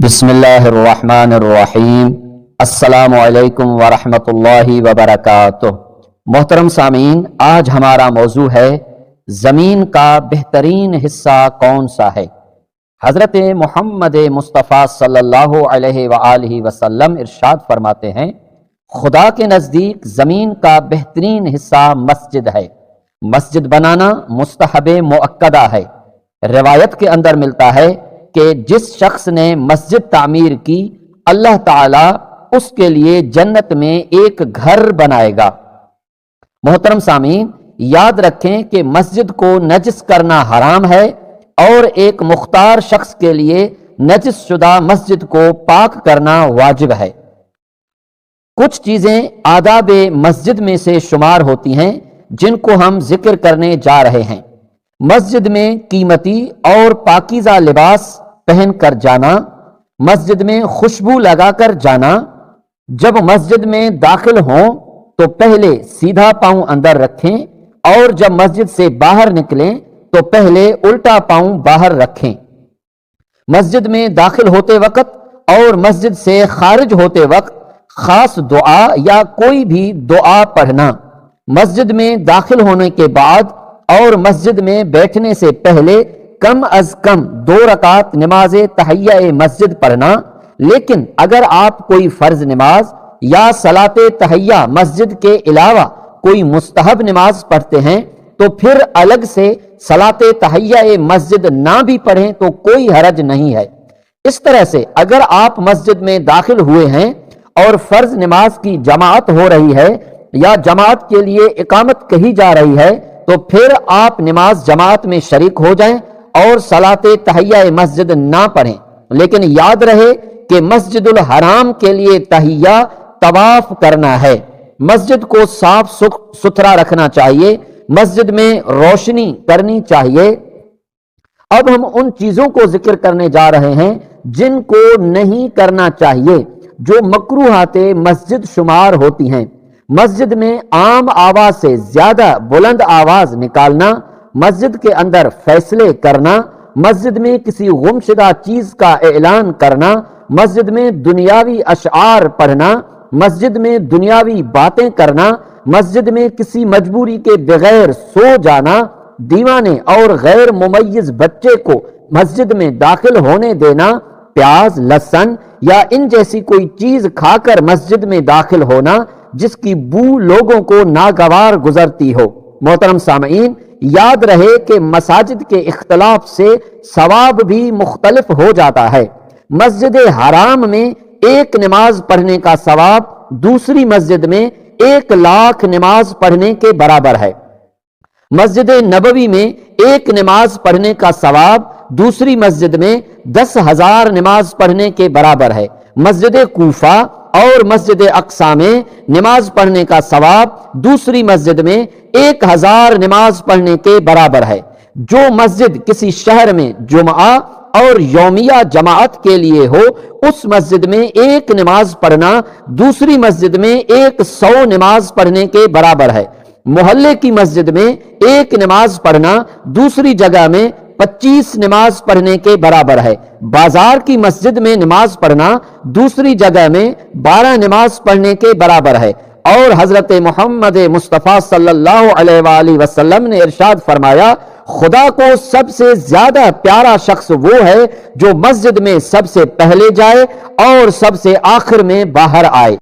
بسم اللہ الرحمن الرحیم۔ السلام علیکم ورحمۃ اللہ وبرکاتہ۔ محترم سامعین، آج ہمارا موضوع ہے زمین کا بہترین حصہ کون سا ہے۔ حضرت محمد مصطفیٰ صلی اللہ علیہ وآلہ وسلم ارشاد فرماتے ہیں، خدا کے نزدیک زمین کا بہترین حصہ مسجد ہے۔ مسجد بنانا مستحب مؤکدہ ہے۔ روایت کے اندر ملتا ہے کہ جس شخص نے مسجد تعمیر کی، اللہ تعالیٰ اس کے لیے جنت میں ایک گھر بنائے گا۔ محترم سامعین، یاد رکھیں کہ مسجد کو نجس کرنا حرام ہے اور ایک مختار شخص کے لیے نجس شدہ مسجد کو پاک کرنا واجب ہے۔ کچھ چیزیں آداب مسجد میں سے شمار ہوتی ہیں جن کو ہم ذکر کرنے جا رہے ہیں۔ مسجد میں قیمتی اور پاکیزہ لباس پہن کر جانا، مسجد میں خوشبو لگا کر جانا، جب مسجد میں داخل ہوں تو پہلے سیدھا پاؤں اندر رکھیں اور جب مسجد سے باہر نکلیں تو پہلے الٹا پاؤں باہر رکھیں۔ مسجد میں داخل ہوتے وقت اور مسجد سے خارج ہوتے وقت خاص دعا یا کوئی بھی دعا پڑھنا، مسجد میں داخل ہونے کے بعد اور مسجد میں بیٹھنے سے پہلے کم از کم 2 رکعت نماز تحیہ مسجد پڑھنا۔ لیکن اگر آپ کوئی فرض نماز یا صلاۃ تحیہ مسجد کے علاوہ کوئی مستحب نماز پڑھتے ہیں تو پھر الگ سے صلاۃ تحیہ مسجد نہ بھی پڑھیں تو کوئی حرج نہیں ہے۔ اس طرح سے اگر آپ مسجد میں داخل ہوئے ہیں اور فرض نماز کی جماعت ہو رہی ہے یا جماعت کے لیے اقامت کہی جا رہی ہے تو پھر آپ نماز جماعت میں شریک ہو جائیں اور صلاۃ تحیہ مسجد نہ پڑھیں۔ لیکن یاد رہے کہ مسجد الحرام کے لیے تحیہ طواف کرنا ہے۔ مسجد کو صاف ستھرا رکھنا چاہیے، مسجد میں روشنی کرنی چاہیے۔ اب ہم ان چیزوں کو ذکر کرنے جا رہے ہیں جن کو نہیں کرنا چاہیے، جو مکروہات مسجد شمار ہوتی ہیں۔ مسجد میں عام آواز سے زیادہ بلند آواز نکالنا، مسجد کے اندر فیصلے کرنا، مسجد میں کسی گمشدہ چیز کا اعلان کرنا، مسجد میں دنیاوی اشعار پڑھنا، مسجد میں دنیاوی باتیں کرنا، مسجد میں کسی مجبوری کے بغیر سو جانا، دیوانے اور غیر ممیز بچے کو مسجد میں داخل ہونے دینا، پیاز، لہسن یا ان جیسی کوئی چیز کھا کر مسجد میں داخل ہونا جس کی بو لوگوں کو ناگوار گزرتی ہو۔ محترم سامعین، یاد رہے کہ مساجد کے اختلاف سے ثواب بھی مختلف ہو جاتا ہے۔ مسجد حرام میں ایک نماز پڑھنے کا ثواب دوسری مسجد میں 1,00,000 نماز پڑھنے کے برابر ہے۔ مسجد نبوی میں ایک نماز پڑھنے کا ثواب دوسری مسجد میں 10,000 نماز پڑھنے کے برابر ہے۔ مسجد کوفہ اور مسجد اقصی میں نماز پڑھنے کا ثواب دوسری مسجد میں 1,000 نماز پڑھنے کے برابر ہے۔ جو مسجد کسی شہر میں جمعہ اور یومیہ جماعت کے لیے ہو، اس مسجد میں ایک نماز پڑھنا دوسری مسجد میں 100 نماز پڑھنے کے برابر ہے۔ محلے کی مسجد میں ایک نماز پڑھنا دوسری جگہ میں 25 نماز پڑھنے کے برابر ہے۔ بازار کی مسجد میں نماز پڑھنا دوسری جگہ میں 12 نماز پڑھنے کے برابر ہے۔ اور حضرت محمد مصطفیٰ صلی اللہ علیہ وآلہ وسلم نے ارشاد فرمایا، خدا کو سب سے زیادہ پیارا شخص وہ ہے جو مسجد میں سب سے پہلے جائے اور سب سے آخر میں باہر آئے۔